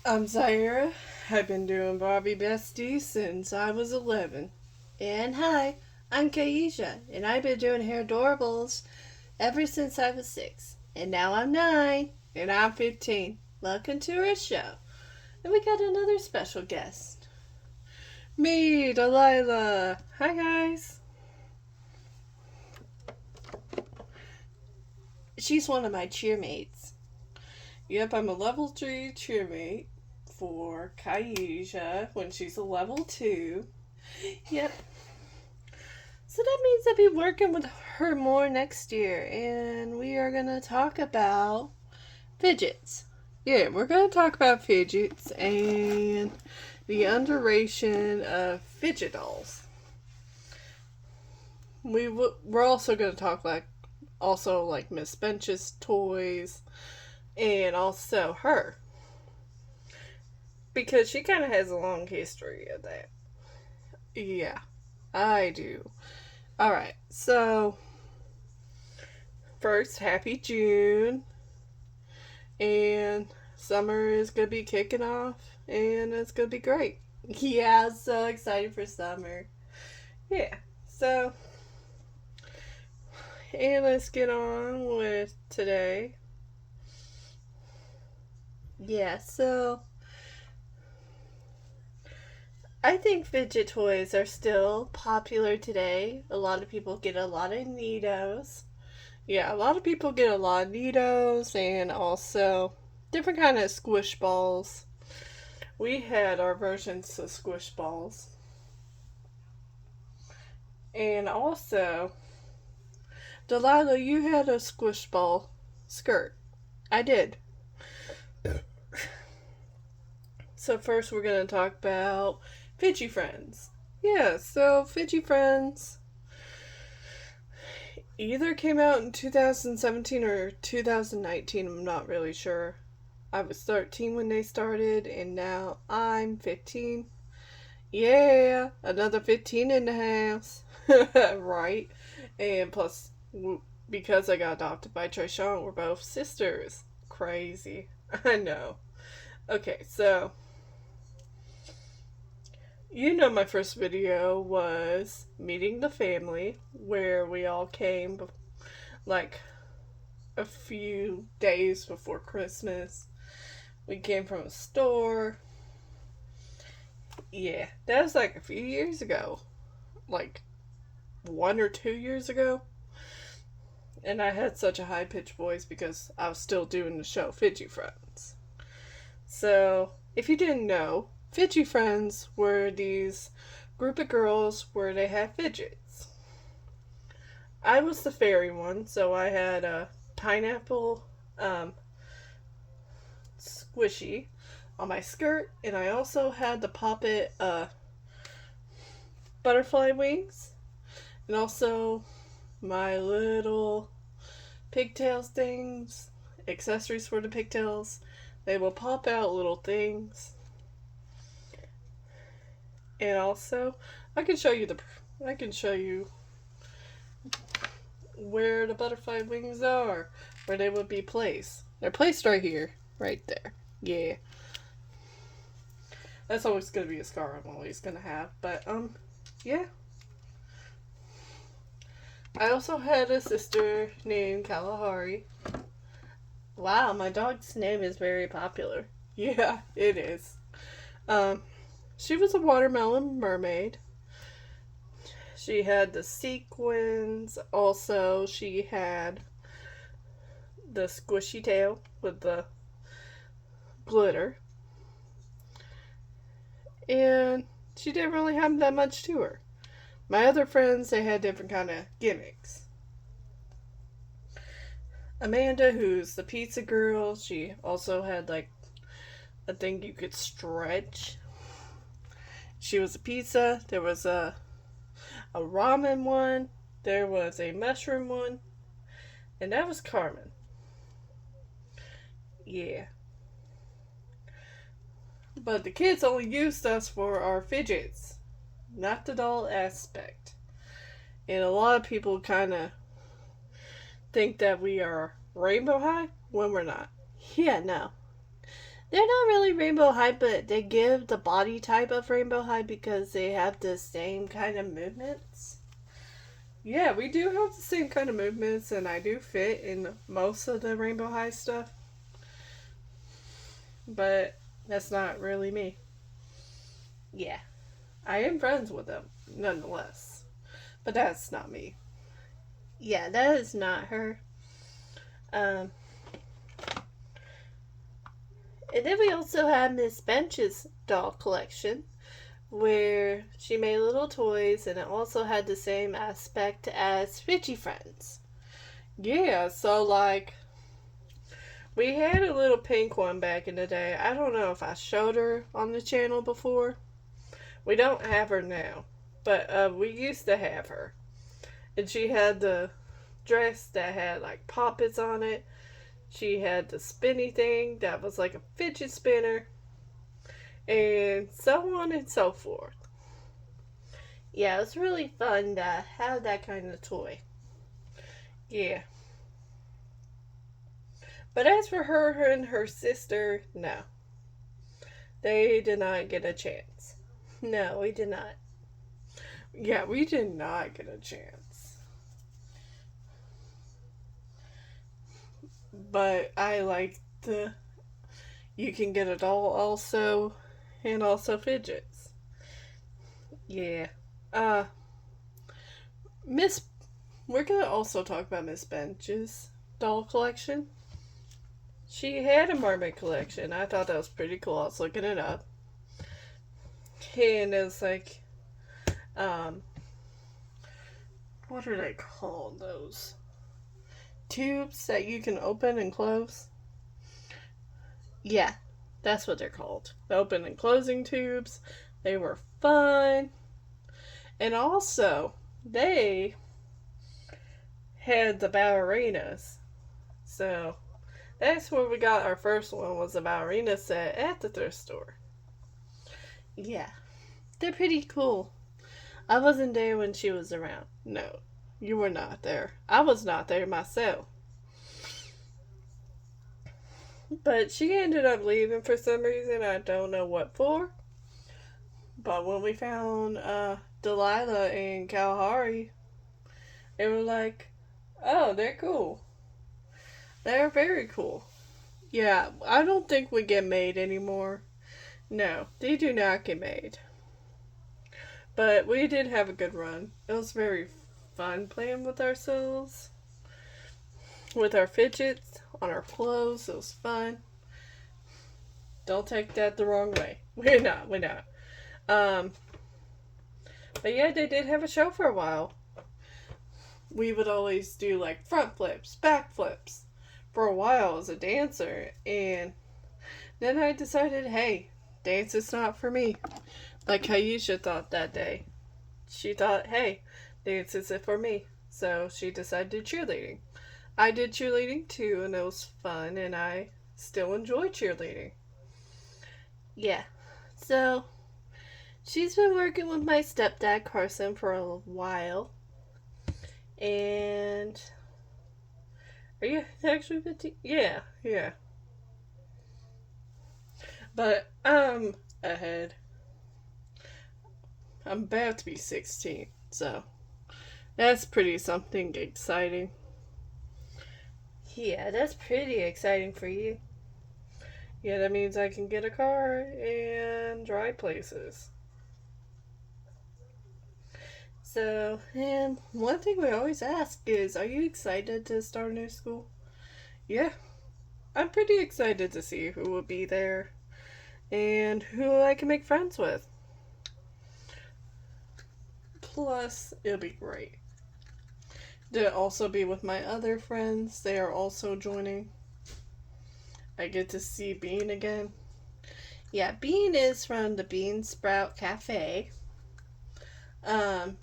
I'm Zaira. I've been doing Barbie Bestie since I was 11. And hi, I'm Kaisha, and I've been doing hair doorables ever since I was 6. And now I'm 9, and I'm 15. Welcome to our show. And we got another special guest. Me, Delilah. Hi, guys. She's one of my cheermates. Yep, I'm a level 3 cheermate for Kaisha when she's a level 2. Yep, so that means I'll be working with her more next year, and we are going to talk about fidgets. Yeah, we're going to talk about fidgets and the underration of fidget dolls. We're also going to talk like Miss Bench's toys and also her because she kind of has a long history of that. Yeah, I do. All right, so first, happy June. And summer is going to be kicking off, and it's going to be great. Yeah, I'm so excited for summer. Yeah, so, and let's get on with today. Yeah, so I think fidget toys are still popular today. A lot of people get a lot of Neatos. Yeah, a lot of people get a lot of Neatos and also different kind of squish balls. We had our versions of squish balls. And also, Delilah, you had a squish ball skirt. I did. So first we're going to talk about Fidgy Friends. Yeah, so Fidgy Friends either came out in 2017 or 2019. I'm not really sure. I was 13 when they started, and now I'm 15. Yeah, another 15 in the house. Right? And plus, because I got adopted by Trishawn, we're both sisters. Crazy. I know. Okay, so you know my first video was meeting the family, where we all came like a few days before Christmas. We came from a store. Yeah, that was like a few years ago. Like 1 or 2 years ago. And I had such a high pitched voice because I was still doing the show Fidgy Friends. So, if you didn't know, Fidgy Friends were these group of girls where they had fidgets. I was the fairy one, so I had a pineapple squishy on my skirt, and I also had the poppet butterfly wings, and also my little pigtails things, accessories for the pigtails. They will pop out little things. And also, I can show you where the butterfly wings are, where they would be placed. They're placed right here, right there. Yeah. That's always gonna be a scar I'm always gonna have. But yeah. I also had a sister named Kalahari. Wow, my dog's name is very popular. Yeah, it is. Um, she was a watermelon mermaid. She had the sequins. Also, she had the squishy tail with the glitter. And she didn't really have that much to her. My other friends, they had different kind of gimmicks. Amanda, who's the pizza girl, she also had like a thing you could stretch. She was a pizza. There was a ramen one. There was a mushroom one. And that was Carmen. Yeah. But the kids only used us for our fidgets, not the doll aspect. And a lot of people kind of think that we are Rainbow High when we're not. Yeah, no. They're not really Rainbow High, but they give the body type of Rainbow High because they have the same kind of movements. Yeah, we do have the same kind of movements, and I do fit in most of the Rainbow High stuff. But that's not really me. Yeah, I am friends with them, nonetheless. But that's not me. Yeah, that is not her. Um, and then we also have Miss Bench's doll collection, where she made little toys, and it also had the same aspect as Fidget Friends. Yeah, so like we had a little pink one back in the day. I don't know if I showed her on the channel before. We don't have her now, but we used to have her. And she had the dress that had like poppets on it. She had the spinny thing that was like a fidget spinner. And so on and so forth. Yeah, it was really fun to have that kind of toy. Yeah. But as for her and her sister, no. They did not get a chance. No, we did not. Yeah, we did not get a chance. But I like the. You can get a doll also, and also fidgets. Yeah. Uh, Miss. We're gonna also talk about Miss Bench's doll collection. She had a mermaid collection. I thought that was pretty cool. I was looking it up. And it was like, um, what are they called? Those tubes that you can open and close? Yeah, that's what they're called. The open and closing tubes. They were fun. And also, they had the ballerinas. So, that's where we got our first one, was a ballerina set at the thrift store. Yeah, they're pretty cool. I wasn't there when she was around. No, you were not there. I was not there myself. But she ended up leaving for some reason. I don't know what for. But when we found Delilah and Kalahari, they were like, oh, they're cool. They're very cool. Yeah, I don't think we get made anymore. No, they do not get made. But we did have a good run. It was very fun playing with ourselves, with our fidgets, on our clothes. It was fun. Don't take that the wrong way. We're not. We're not. Um, but yeah, they did have a show for a while. We would always do like front flips, back flips. For a while as a dancer, and then I decided, hey, dance is not for me. Like Kaisha thought that day. She thought, hey, dance isn't for me. So she decided to do cheerleading. I did cheerleading too, and it was fun, and I still enjoy cheerleading. Yeah. So she's been working with my stepdad, Carson, for a while. And are you actually 15? Yeah, yeah. But I'm ahead. I'm about to be 16, so that's pretty something exciting. Yeah, that's pretty exciting for you. Yeah, that means I can get a car and drive places. So, and one thing we always ask is, are you excited to start a new school? Yeah, I'm pretty excited to see who will be there and who I can make friends with. Plus, it'll be great to also be with my other friends. They are also joining. I get to see Bean again. Yeah, Bean is from the Bean Sprout Cafe. Um,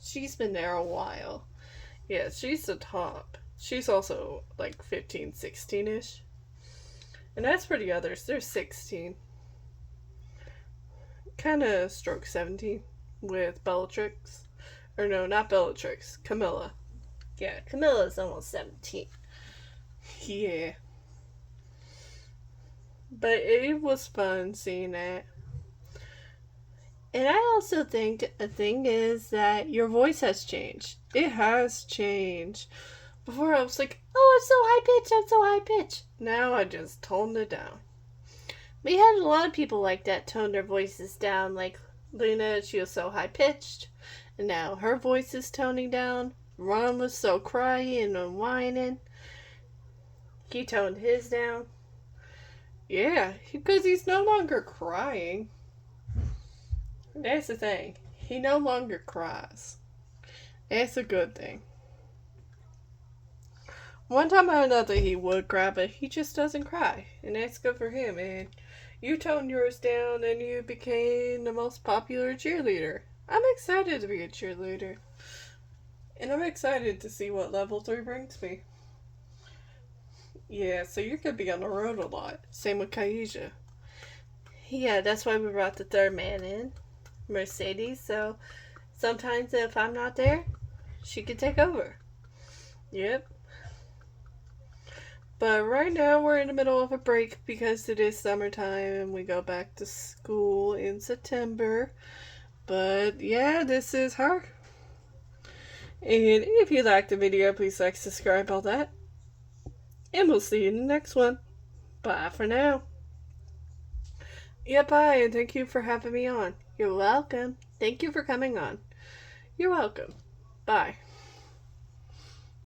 she's been there a while. Yeah, she's the top. She's also like 15, 16-ish. And as for the others, they're 16. Kind of stroke 17 with Bellatrix. Or no, not Bellatrix. Camilla. Yeah, Camilla's almost 17. Yeah. But it was fun seeing that. And I also think a thing is that your voice has changed. It has changed. Before I was like, oh, I'm so high pitched, I'm so high pitched. Now I just toned it down. We had a lot of people like that tone their voices down. Like Luna, she was so high pitched. And now her voice is toning down. Ron was so crying and whining. He toned his down. Yeah, because he's no longer crying. That's the thing. He no longer cries. That's a good thing. One time or another he would cry, but he just doesn't cry. And that's good for him. And you toned yours down and you became the most popular cheerleader. I'm excited to be a cheerleader. And I'm excited to see what level 3 brings me. Yeah, so you're going to be on the road a lot. Same with Kaija. Yeah, that's why we brought the third man in, Mercedes. So sometimes if I'm not there, she can take over. Yep. But right now we're in the middle of a break because it is summertime and we go back to school in September. But yeah, this is her. And if you liked the video, please like, subscribe, all that. And we'll see you in the next one. Bye for now. Yeah, bye, and thank you for having me on. You're welcome. Thank you for coming on. You're welcome. Bye.